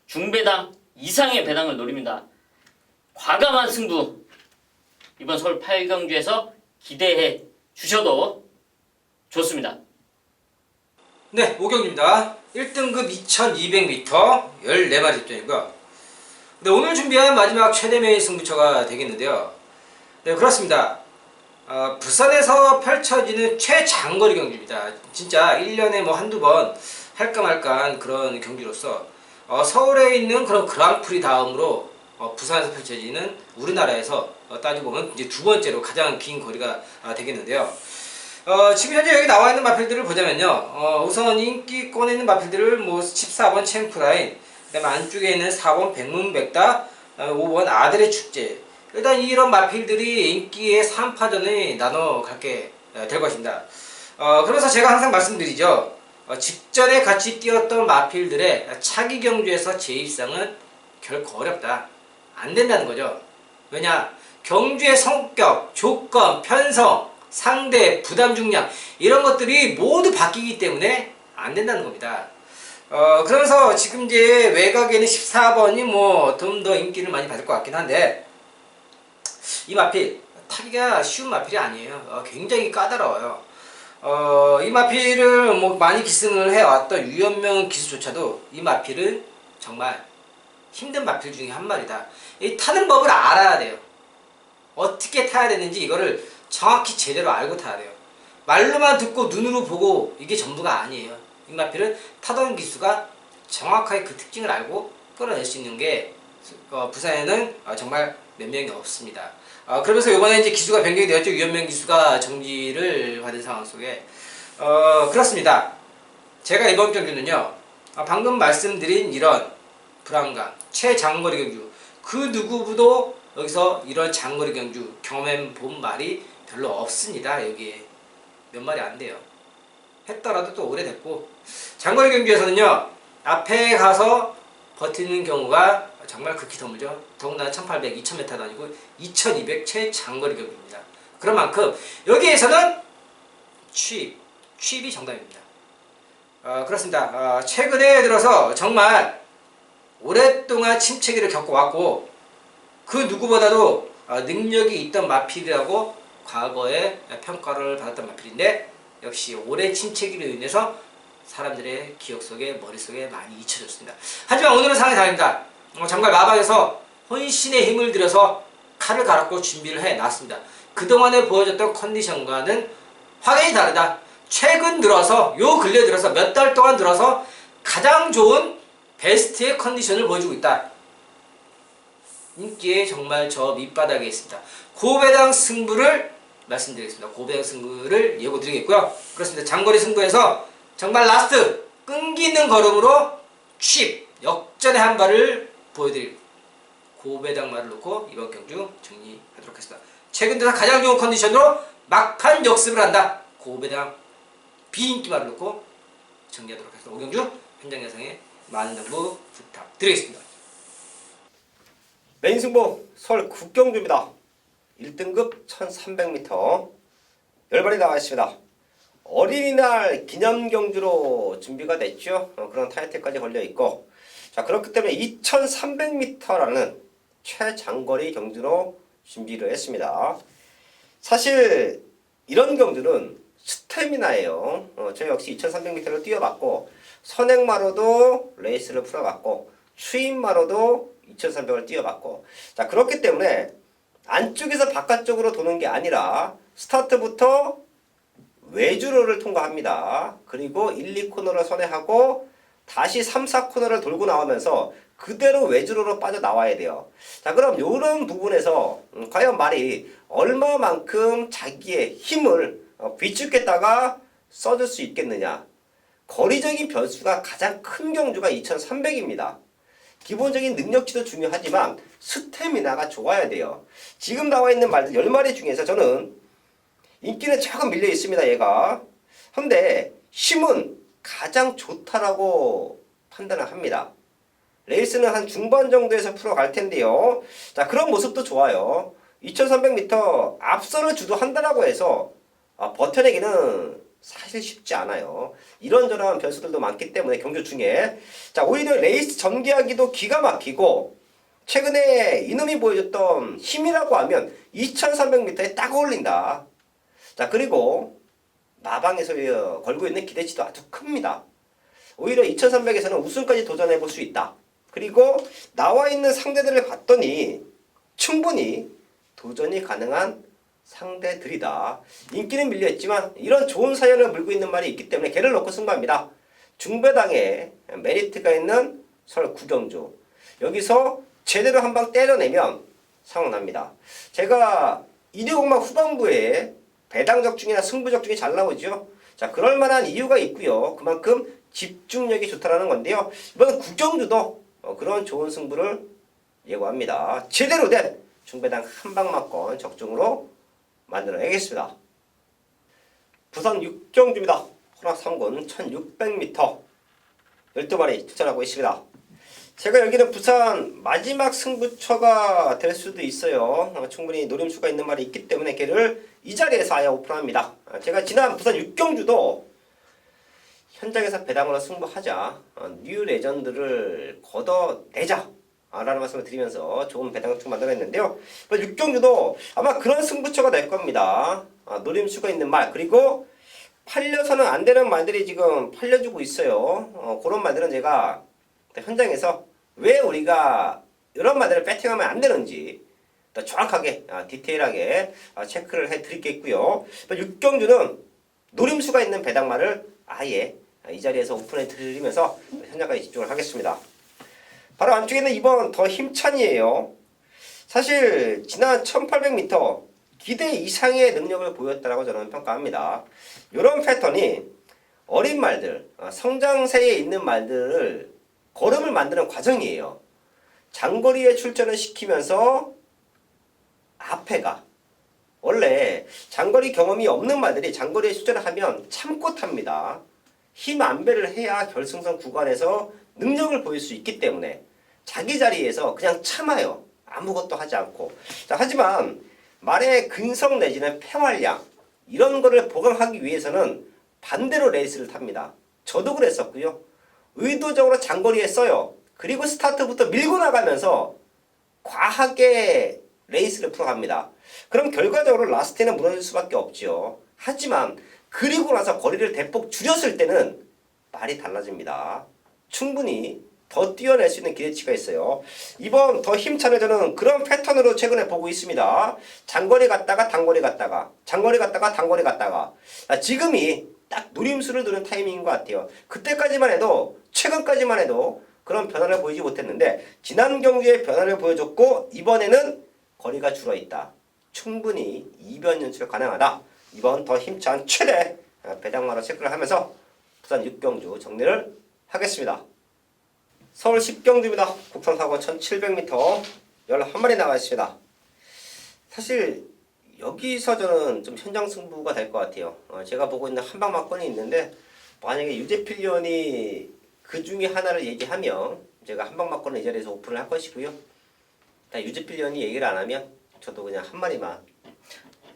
Speaker 2: 중배당 이상의 배당을 노립니다. 과감한 승부 이번 서울 8경주에서 기대해 주셔도 좋습니다.
Speaker 3: 네, 오경주입니다. 1등급 2200m 14마리 입장이고요. 네, 오늘 준비한 마지막 최대 메인 승부처가 되겠는데요. 네, 그렇습니다. 부산에서 펼쳐지는 최장거리 경주입니다. 진짜 1년에 뭐 한두 번 할까 말까한 그런 경주로서 서울에 있는 그런 그랑프리 다음으로 부산에서 펼쳐지는 우리나라에서 따지고 보면 이제 두 번째로 가장 긴 거리가 되겠는데요. 지금 현재 여기 나와 있는 마필들을 보자면요. 우선 인기권에 있는 마필들을 뭐 14번 챔프라인, 그다음에 안쪽에 있는 4번 백문백다, 그다음에 5번 아들의 축제. 일단 이런 마필들이 인기의 3파전에 나눠 갖게 될 것입니다. 그래서 제가 항상 말씀드리죠. 직전에 같이 뛰었던 마필들의 차기 경주에서 재입상은 결코 어렵다. 안 된다는 거죠. 왜냐? 경주의 성격, 조건, 편성, 상대, 부담 중량 이런 것들이 모두 바뀌기 때문에 안 된다는 겁니다. 그래서 지금 이제 외곽에는 14번이 뭐 좀 더 인기를 많이 받을 것 같긴 한데 이 마필 타기가 쉬운 마필이 아니에요. 굉장히 까다로워요. 이 마필을 뭐 많이 기승을 해왔던 유연명 기수조차도 이 마필은 정말 힘든 마필 중에 한 마리다. 이 타는 법을 알아야 돼요. 어떻게 타야 되는지 이거를 정확히 제대로 알고 타야 돼요. 말로만 듣고 눈으로 보고 이게 전부가 아니에요. 잉마필은 타던 기수가 정확하게 그 특징을 알고 끌어낼 수 있는 게 부산에는 정말 몇 명이 없습니다. 그러면서 이번에 이제 기수가 변경이 되었죠. 유현명 기수가 정지를 받은 상황 속에 그렇습니다. 제가 이번 경주는요, 방금 말씀드린 이런 불안감, 최장거리 경주, 그 누구도 여기서 이런 장거리 경주 경험해 본 말이 별로 없습니다. 여기에 몇 마리 안 돼요. 했더라도 또 오래됐고, 장거리 경주에서는요, 앞에 가서 버티는 경우가 정말 극히 드물죠. 더군다나 1800, 2000m 아니고 2200 최장거리 경주입니다. 그런 만큼 여기에서는 취입이 정답입니다. 그렇습니다. 최근에 들어서 정말 오랫동안 침체기를 겪어왔고 그 누구보다도 능력이 있던 마필이라고 과거에 평가를 받았던 마필인데 역시 올해 침체기로 인해서 사람들의 기억 속에 머릿속에 많이 잊혀졌습니다. 하지만 오늘은 상황이 다릅니다. 정말 마방에서 혼신의 힘을 들여서 칼을 갈았고 준비를 해놨습니다. 그동안에 보여줬던 컨디션과는 확연히 다르다. 최근 들어서 요 근래 들어서 몇 달 동안 들어서 가장 좋은 베스트의 컨디션을 보여주고 있다. 인기에 정말 저 밑바닥에 있습니다. 고배당 승부를 말씀드리겠습니다. 고배당 승부를 예고 드리겠고요. 그렇습니다. 장거리 승부에서 정말 라스트 끈기있는 걸음으로 취입 역전의 한 발을 보여드릴 고배당 말을 놓고 이번 경주 정리하도록 하겠습니다. 최근 들어서 가장 좋은 컨디션으로 막판 역습을 한다. 고배당 비인기 말을 놓고 정리하도록 하겠습니다. 오경주 현장 예상에 많은 정보 부탁드리겠습니다.
Speaker 1: 메인 승부 서울 국경주입니다. 1등급 1300m 10발이 나와 있습니다. 어린이날 기념경주로 준비가 됐죠. 그런 타이틀까지 걸려있고, 자, 그렇기 때문에 2300m라는 최장거리 경주로 준비를 했습니다. 사실 이런 경주는 스태미나예요. 저 역시 2300m를 뛰어봤고 선행마로도 레이스를 풀어봤고 추임마로도 2300을 뛰어봤고, 자, 그렇기 때문에 안쪽에서 바깥쪽으로 도는 게 아니라 스타트부터 외주로를 통과합니다. 그리고 1, 2코너를 선회하고 다시 3, 4코너를 돌고 나오면서 그대로 외주로로 빠져나와야 돼요. 자, 그럼 이런 부분에서 과연 말이 얼마만큼 자기의 힘을 비축했다가 써줄 수 있겠느냐. 거리적인 변수가 가장 큰 경주가 2300입니다. 기본적인 능력치도 중요하지만 스태미나가 좋아야 돼요. 지금 나와 있는 말들 10마리 중에서 저는 인기는 조금 밀려 있습니다. 얘가. 근데 힘은 가장 좋다라고 판단을 합니다. 레이스는 한 중반 정도에서 풀어갈 텐데요. 자, 그런 모습도 좋아요. 2300m 앞서를 주도한다라고 해서 버텨내기는 사실 쉽지 않아요. 이런저런 변수들도 많기 때문에 경주 중에, 자, 오히려 레이스 전개하기도 기가 막히고 최근에 이놈이 보여줬던 힘이라고 하면 2300m에 딱 어울린다. 자, 그리고 마방에서 걸고 있는 기대치도 아주 큽니다. 오히려 2300에서는 우승까지 도전해 볼 수 있다. 그리고 나와 있는 상대들을 봤더니 충분히 도전이 가능한 상대들이다. 인기는 밀려있지만 이런 좋은 사연을 물고 있는 말이 있기 때문에 걔를 놓고 승부합니다. 중배당에 메리트가 있는 서울 구경주, 여기서 제대로 한 방 때려내면 상황납니다. 제가 120만 후반부에 배당적 중이나 승부적 중이 잘 나오죠. 자, 그럴 만한 이유가 있고요. 그만큼 집중력이 좋다라는 건데요. 이번 구경주도 그런 좋은 승부를 예고합니다. 제대로 된 중배당 한방막권 적중으로 만들어야겠습니다. 부산 육경주입니다. 호락 3군 1600m 12마리 추천하고 있습니다. 제가 여기는 부산 마지막 승부처가 될 수도 있어요. 충분히 노림수가 있는 말이 있기 때문에 걔를 이 자리에서 아예 오픈합니다. 제가 지난 부산 육경주도 현장에서 배당으로 승부하자, 뉴 레전드를 걷어내자 라는 말씀을 드리면서 좋은 배당을 만들어냈는데요. 육경주도 아마 그런 승부처가 될 겁니다. 노림수가 있는 말, 그리고 팔려서는 안 되는 말들이 지금 팔려주고 있어요. 그런 말들은 제가 현장에서 왜 우리가 이런 말들을 배팅하면 안 되는지 더 정확하게 디테일하게 체크를 해 드리겠고요. 육경주는 노림수가 있는 배당말을 아예 이 자리에서 오픈해 드리면서 현장까지 집중을 하겠습니다. 바로 안쪽에는 이번 더 힘찬이에요. 사실 지난 1800m 기대 이상의 능력을 보였다라고 저는 평가합니다. 이런 패턴이 어린 말들, 성장세에 있는 말들을 걸음을 만드는 과정이에요. 장거리에 출전을 시키면서 앞에가 원래 장거리 경험이 없는 말들이 장거리에 출전을 하면 참고 탑니다. 힘 안배를 해야 결승선 구간에서 능력을 보일 수 있기 때문에 자기 자리에서 그냥 참아요. 아무것도 하지 않고. 자, 하지만 말의 근성 내지는 폐활량 이런 거를 보강하기 위해서는 반대로 레이스를 탑니다. 저도 그랬었고요. 의도적으로 장거리에 써요. 그리고 스타트부터 밀고 나가면서 과하게 레이스를 풀어갑니다. 그럼 결과적으로 라스트에는 무너질 수밖에 없죠. 하지만 그리고 나서 거리를 대폭 줄였을 때는 말이 달라집니다. 충분히 더 뛰어낼 수 있는 기대치가 있어요. 이번 더 힘차는 저는 그런 패턴으로 최근에 보고 있습니다. 장거리 갔다가 단거리 갔다가 장거리 갔다가 단거리 갔다가 지금이 딱 노림수를 두는 타이밍인 것 같아요. 그때까지만 해도 최근까지만 해도 그런 변화를 보이지 못했는데 지난 경기에 변화를 보여줬고 이번에는 거리가 줄어있다. 충분히 이변 연출 가능하다. 이번 더 힘찬 최대 배당마로 체크를 하면서 부산 6경주 정리를 하겠습니다. 서울 10경주입니다. 국선사고 1700m 11마리 나가 있습니다. 사실 여기서 저는 좀 현장 승부가 될 것 같아요. 제가 보고 있는 한방막건이 있는데 만약에 유재필련이 그 중에 하나를 얘기하면 제가 한방막건을 이 자리에서 오픈을 할 것이고요. 유재필련이 얘기를 안 하면 저도 그냥 한 마리만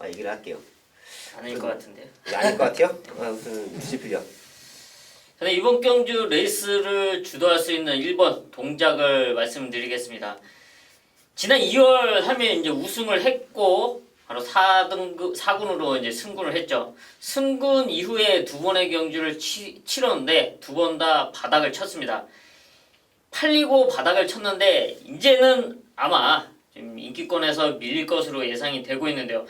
Speaker 1: 얘기를 할게요.
Speaker 2: 아닐 것 같은데요.
Speaker 1: 아닐 것 같아요? 무슨 유재필련.
Speaker 2: 저는 이번 경주 레이스를 주도할 수 있는 1번 동작을 말씀드리겠습니다. 지난 2월 하면 이제 우승을 했고 바로 4군으로 이제 승군을 했죠. 승군 이후에 두 번의 경주를 치렀는데 두 번 다 바닥을 쳤습니다. 팔리고 바닥을 쳤는데 이제는 아마 지금 인기권에서 밀릴 것으로 예상이 되고 있는데요.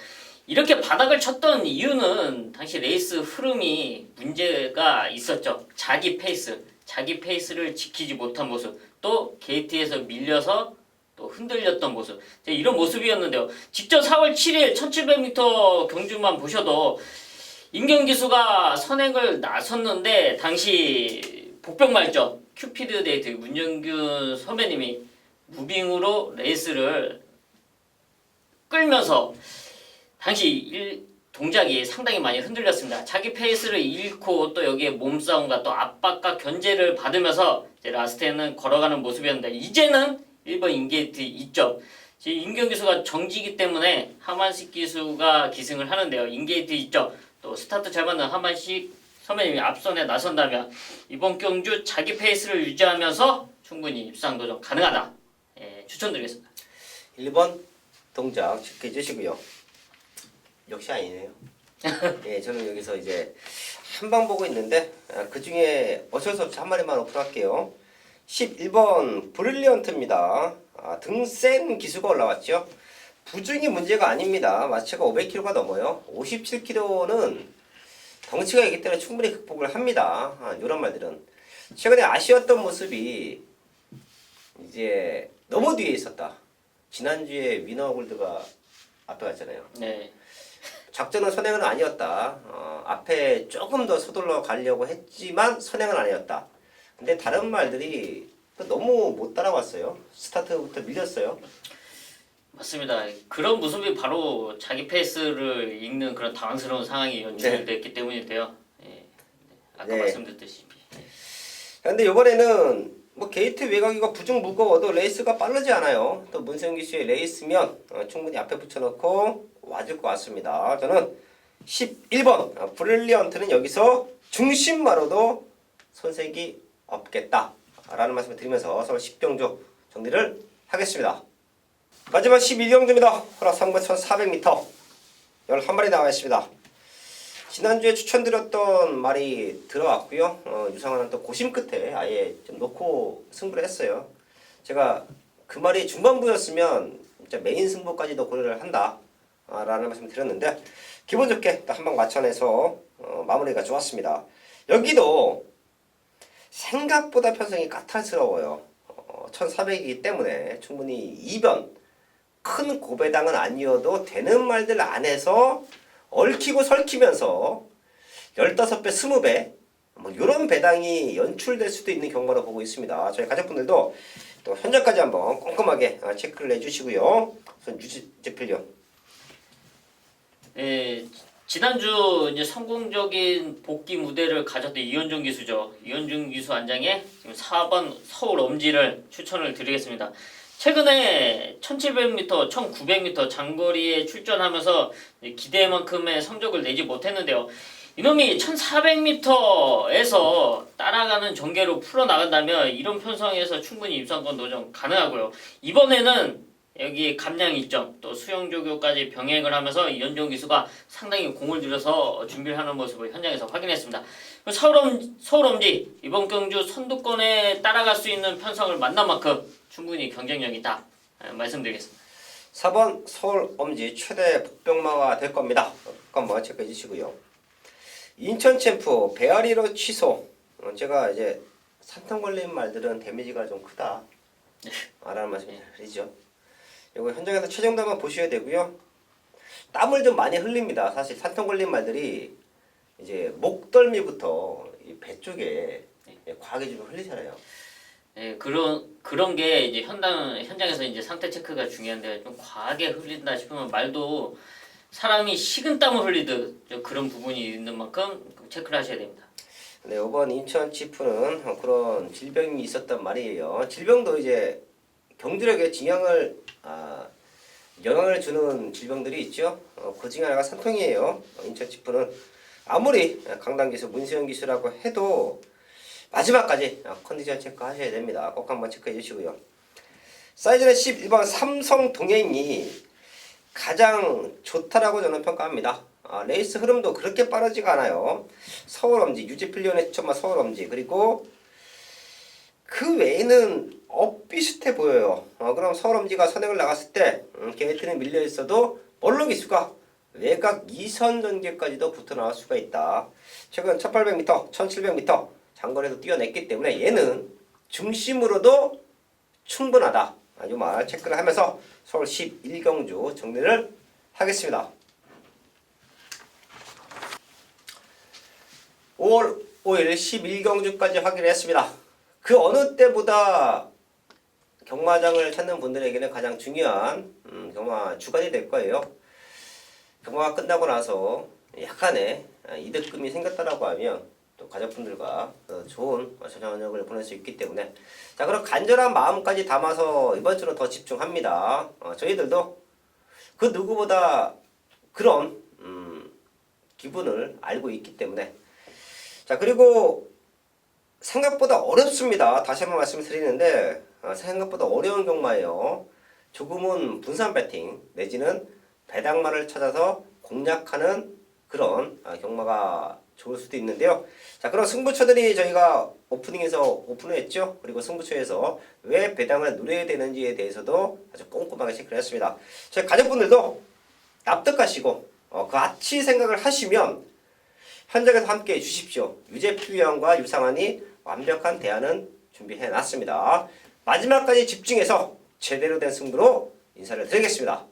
Speaker 2: 이렇게 바닥을 쳤던 이유는 당시 레이스 흐름이 문제가 있었죠. 자기 페이스를 지키지 못한 모습, 또 게이트에서 밀려서 또 흔들렸던 모습, 이런 모습이었는데요. 직접 4월 7일 1700m 경주만 보셔도 임경기수가 선행을 나섰는데 당시 복병말죠. 큐피드 데이트 문정균 선배님이 무빙으로 레이스를 끌면서 당시 동작이 상당히 많이 흔들렸습니다. 자기 페이스를 잃고 또 여기에 몸싸움과 또 압박과 견제를 받으면서 이제 라스트에는 걸어가는 모습이었는데 이제는 1번 인게이트 2점. 지금 임경기수가 정지이기 때문에 하만식 기수가 기승을 하는데요. 인게이트 2점. 또 스타트 잘 맞는 하만식 선배님이 앞선에 나선다면 이번 경주 자기 페이스를 유지하면서 충분히 입상도전 가능하다. 추천드리겠습니다.
Speaker 1: 1번 동작 체크해 주시고요. 역시 아니네요. 예, 저는 여기서 이제 한 방 보고 있는데 그 중에 어쩔 수 없이 한 마리만 오픈할게요. 11번 브릴리언트입니다. 등 센 기수가 올라왔죠. 부중이 문제가 아닙니다. 마체가 500kg가 넘어요. 57kg는 덩치가 있기 때문에 충분히 극복을 합니다. 이런 말들은 최근에 아쉬웠던 모습이 이제 너무 뒤에 있었다. 지난주에 위너 골드가 앞에 갔잖아요.
Speaker 2: 네.
Speaker 1: 작전은 선행은 아니었다. 앞에 조금 더 서둘러 가려고 했지만 선행은 아니었다. 근데 다른 말들이 너무 못 따라왔어요. 스타트부터 밀렸어요.
Speaker 2: 맞습니다. 그런 모습이 바로 자기 페이스를 읽는 그런 당황스러운 상황이 연출됐기 때문인데요. 예. 아까 말씀드렸듯이.
Speaker 1: 근데 이번에는 뭐 게이트 외곽이가 부중 무거워도 레이스가 빠르지 않아요. 또 문성기 씨의 레이스면 충분히 앞에 붙여놓고 와줄 것 같습니다. 저는 11번 브릴리언트는 여기서 중심마로도 손색이 없겠다 라는 말씀을 드리면서 서울 10경주 정리를 하겠습니다. 마지막 11경주입니다. 허락 3군 1400m 11마리 나와 있습니다. 지난주에 추천드렸던 말이 들어왔고요. 유상환은 또 고심 끝에 아예 좀 놓고 승부를 했어요. 제가 그 말이 중반부였으면 진짜 메인 승부까지도 고려를 한다 라는 말씀 드렸는데 기분 좋게 한 방 맞춰내서 마무리가 좋았습니다. 여기도 생각보다 편성이 까탈스러워요. 1400이기 때문에 충분히 2변 큰 고배당은 아니어도 되는 말들 안에서 얽히고 설키면서 15배, 20배 뭐 이런 배당이 연출될 수도 있는 경우로 보고 있습니다. 저희 가족분들도 또 현재까지 한번 꼼꼼하게 체크를 해주시고요. 우선 유지필요.
Speaker 2: 예, 지난주 이제 성공적인 복귀 무대를 가졌던 이현종 기수죠. 이현종 기수 안장에 지금 4번 서울 엄지를 추천을 드리겠습니다. 최근에 1700m, 1900m 장거리에 출전하면서 기대만큼의 성적을 내지 못했는데요. 이놈이 1400m에서 따라가는 전개로 풀어나간다면 이런 편성에서 충분히 입상권 도전 가능하고요. 이번에는 여기 감량 이점 또 수영 조교까지 병행을 하면서 이현종 기수가 상당히 공을 들여서 준비를 하는 모습을 현장에서 확인했습니다. 서울엄지 이번 경주 선두권에 따라갈 수 있는 편성을 만난 만큼 충분히 경쟁력이 있다 말씀드리겠습니다.
Speaker 1: 4번 서울엄지 최대 복병마가 될 겁니다. 한번 체크해 주시고요. 인천 챔프 배아리로 취소. 제가 이제 산탕 걸린 말들은 데미지가 좀 크다 라는 말씀 드리죠. 이거 현장에서 최종도 한번 보셔야 되고요. 땀을 좀 많이 흘립니다. 사실 산탕 걸린 말들이 이제 목덜미부터 이 배 쪽에 과하게 좀 흘리잖아요.
Speaker 2: 네, 그런 게 이제 현장에서 이제 상태 체크가 중요한데 좀 과하게 흘린다 싶으면 말도 사람이 식은땀을 흘리듯 그런 부분이 있는 만큼 체크를 하셔야 됩니다.
Speaker 1: 네, 이번 인천 치프는 그런 질병이 있었단 말이에요. 질병도 이제 경주력에 영향을 주는 질병들이 있죠. 그 중에 하나가 산통이에요. 인천 치프는 아무리 강당 기수, 문수영 기수라고 해도 마지막까지 컨디션 체크 하셔야 됩니다. 꼭 한번 체크해 주시고요. 사이즈는 11번 삼성 동행이 가장 좋다라고 저는 평가합니다. 레이스 흐름도 그렇게 빠르지가 않아요. 서울엄지, 유지필리온의 추천마 서울엄지, 그리고 그 외에는 비슷해 보여요. 그럼 서울엄지가 선행을 나갔을 때 게이트는 밀려 있어도 멀로 기수가 외곽 2선 전개까지도 붙어 나올 수가 있다. 최근 1800m, 1700m 장거리에도 뛰어냈기 때문에 얘는 중심으로도 충분하다. 이 말 체크를 하면서 서울 11경주 정리를 하겠습니다. 5월 5일 11경주까지 확인했습니다. 그 어느 때보다 경마장을 찾는 분들에게는 가장 중요한 경마 주간이 될 거예요. 경마가 끝나고 나서 약간의 이득금이 생겼다라고 하면 또 가족분들과 좋은 저녁을 보낼 수 있기 때문에 자, 그럼 간절한 마음까지 담아서 이번 주는 더 집중합니다. 저희들도 그 누구보다 그런 기분을 알고 있기 때문에 자, 그리고 생각보다 어렵습니다. 다시 한번 말씀드리는데 생각보다 어려운 경마예요. 조금은 분산 배팅 내지는 배당마를 찾아서 공략하는 그런 경마가 좋을 수도 있는데요. 자, 그럼 승부처들이 저희가 오프닝에서 오픈을 했죠. 그리고 승부처에서 왜 배당을 누려야 되는지에 대해서도 아주 꼼꼼하게 체크를 했습니다. 저희 가족분들도 납득하시고 같이 생각을 하시면 현장에서 함께 해 주십시오. 유재필위원과 유상환이 완벽한 대안은 준비해 놨습니다. 마지막까지 집중해서 제대로 된 승부로 인사를 드리겠습니다.